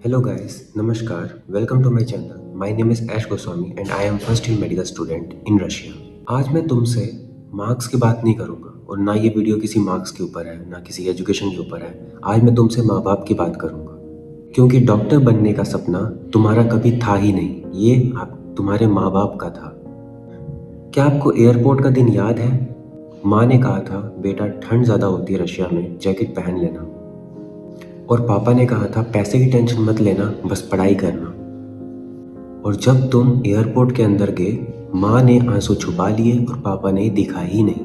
Hello guys, Namaskar. Welcome to my channel. My name is Ash Goswami and I am first year medical student in Russia. आज मैं तुमसे marks की बात नहीं करूँगा और ना ये वीडियो किसी मार्क्स के ऊपर है ना किसी एजुकेशन के ऊपर है। आज मैं तुमसे माँ बाप की बात करूँगा क्योंकि डॉक्टर बनने का सपना तुम्हारा कभी था ही नहीं, ये आप तुम्हारे माँ बाप का था। क्या आपको एयरपोर्ट का दिन याद है? माँ ने कहा था बेटा ठंड ज़्यादा होती है रशिया में, जैकेट पहन लेना। और पापा ने कहा था पैसे की टेंशन मत लेना, बस पढ़ाई करना। और जब तुम एयरपोर्ट के अंदर गए, माँ ने आंसू छुपा लिए और पापा ने दिखा ही नहीं।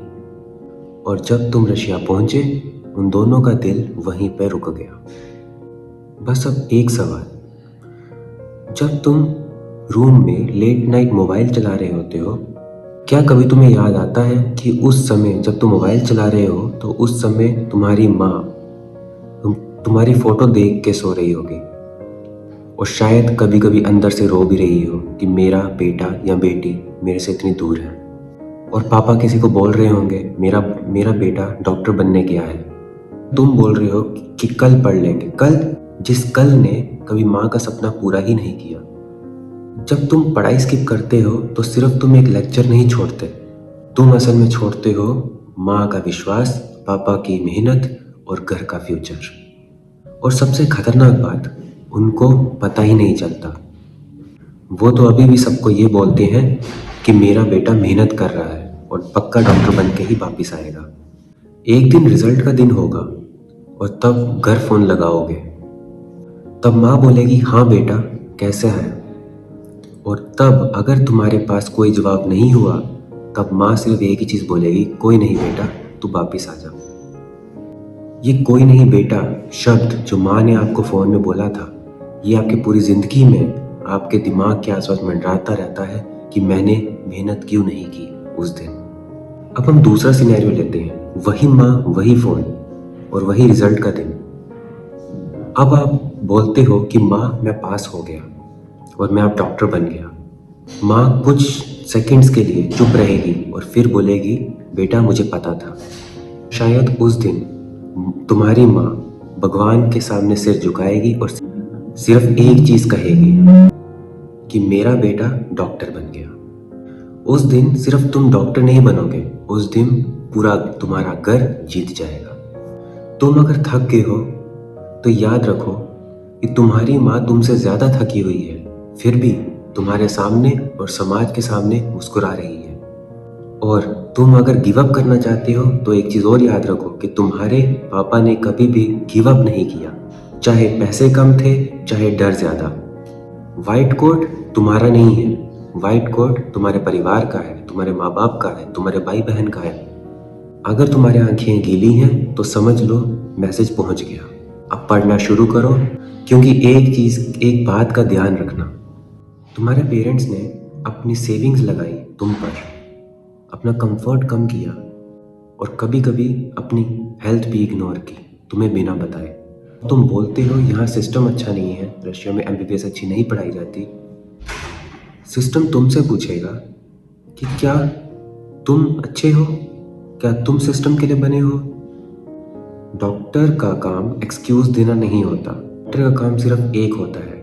और जब तुम रशिया पहुंचे, उन दोनों का दिल वहीं पर रुक गया। बस अब एक सवाल, जब तुम रूम में लेट नाइट मोबाइल चला रहे होते हो, क्या कभी तुम्हें याद आता है कि उस समय जब तुम मोबाइल चला रहे हो तो उस समय तुम्हारी माँ तुम्हारी फोटो देख के सो रही होगी और शायद कभी कभी अंदर से रो भी रही हो कि मेरा बेटा या बेटी मेरे से इतनी दूर है। और पापा किसी को बोल रहे होंगे मेरा मेरा बेटा डॉक्टर बनने गया है। तुम बोल रहे हो कि कल पढ़ लेंगे, कल जिस कल ने कभी माँ का सपना पूरा ही नहीं किया। जब तुम पढ़ाई स्किप करते हो तो सिर्फ तुम एक लेक्चर नहीं छोड़ते, तुम असल में छोड़ते हो माँ का विश्वास, पापा की मेहनत और घर का फ्यूचर। और सबसे खतरनाक बात, उनको पता ही नहीं चलता। वो तो अभी भी सबको ये बोलते हैं कि मेरा बेटा मेहनत कर रहा है और पक्का डॉक्टर बन के ही वापिस आएगा। एक दिन रिजल्ट का दिन होगा और तब घर फोन लगाओगे, तब माँ बोलेगी हाँ बेटा कैसे है। और तब अगर तुम्हारे पास कोई जवाब नहीं हुआ, तब माँ सिर्फ एक ही चीज़ बोलेगी, कोई नहीं बेटा तू वापिस आ जा। ये कोई नहीं बेटा शब्द जो माँ ने आपको फ़ोन में बोला था, ये आपकी पूरी ज़िंदगी में आपके दिमाग के आसपास मंडराता रहता है कि मैंने मेहनत क्यों नहीं की उस दिन। अब हम दूसरा सिनेरियो लेते हैं, वही माँ वही फ़ोन और वही रिज़ल्ट का दिन। अब आप बोलते हो कि माँ मैं पास हो गया और मैं अब डॉक्टर बन गया। माँ कुछ सेकंड्स के लिए चुप रहेगी और फिर बोलेगी बेटा मुझे पता था। शायद उस दिन तुम्हारी माँ भगवान के सामने सिर झुकाएगी और सिर्फ एक चीज कहेगी कि मेरा बेटा डॉक्टर बन गया। उस दिन सिर्फ तुम डॉक्टर नहीं बनोगे, उस दिन पूरा तुम्हारा घर जीत जाएगा। तुम अगर थक गए हो तो याद रखो कि तुम्हारी माँ तुमसे ज्यादा थकी हुई है, फिर भी तुम्हारे सामने और समाज के सामने मुस्कुरा रही है। और तुम अगर गिव अप करना चाहते हो तो एक चीज़ और याद रखो कि तुम्हारे पापा ने कभी भी गिव अप नहीं किया, चाहे पैसे कम थे चाहे डर ज़्यादा। वाइट कोट तुम्हारा नहीं है, वाइट कोट तुम्हारे परिवार का है, तुम्हारे माँ बाप का है, तुम्हारे भाई बहन का है। अगर तुम्हारी आंखें गीली हैं तो समझ लो मैसेज पहुंच गया। अब पढ़ना शुरू करो, क्योंकि एक बात का ध्यान रखना, तुम्हारे पेरेंट्स ने अपनी सेविंग्स लगाई तुम पर, अपना कंफर्ट कम किया और कभी कभी अपनी हेल्थ भी इग्नोर की तुम्हें बिना बताए। तुम बोलते हो यहाँ सिस्टम अच्छा नहीं है, रशिया में एमबीबीएस अच्छी नहीं पढ़ाई जाती। सिस्टम तुमसे पूछेगा कि क्या तुम अच्छे हो, क्या तुम सिस्टम के लिए बने हो। डॉक्टर का काम एक्सक्यूज देना नहीं होता, डॉक्टर का काम सिर्फ एक होता है,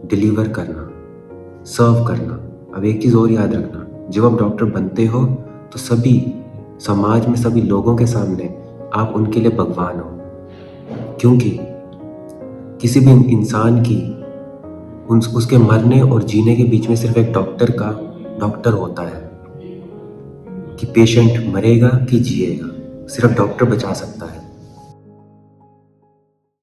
डिलीवर करना, सर्व करना। अब एक चीज़ और याद रखना, जब आप डॉक्टर बनते हो तो सभी समाज में सभी लोगों के सामने आप उनके लिए भगवान हो, क्योंकि किसी भी इंसान की उसके मरने और जीने के बीच में सिर्फ एक डॉक्टर होता है कि पेशेंट मरेगा कि जिएगा, सिर्फ डॉक्टर बचा सकता है।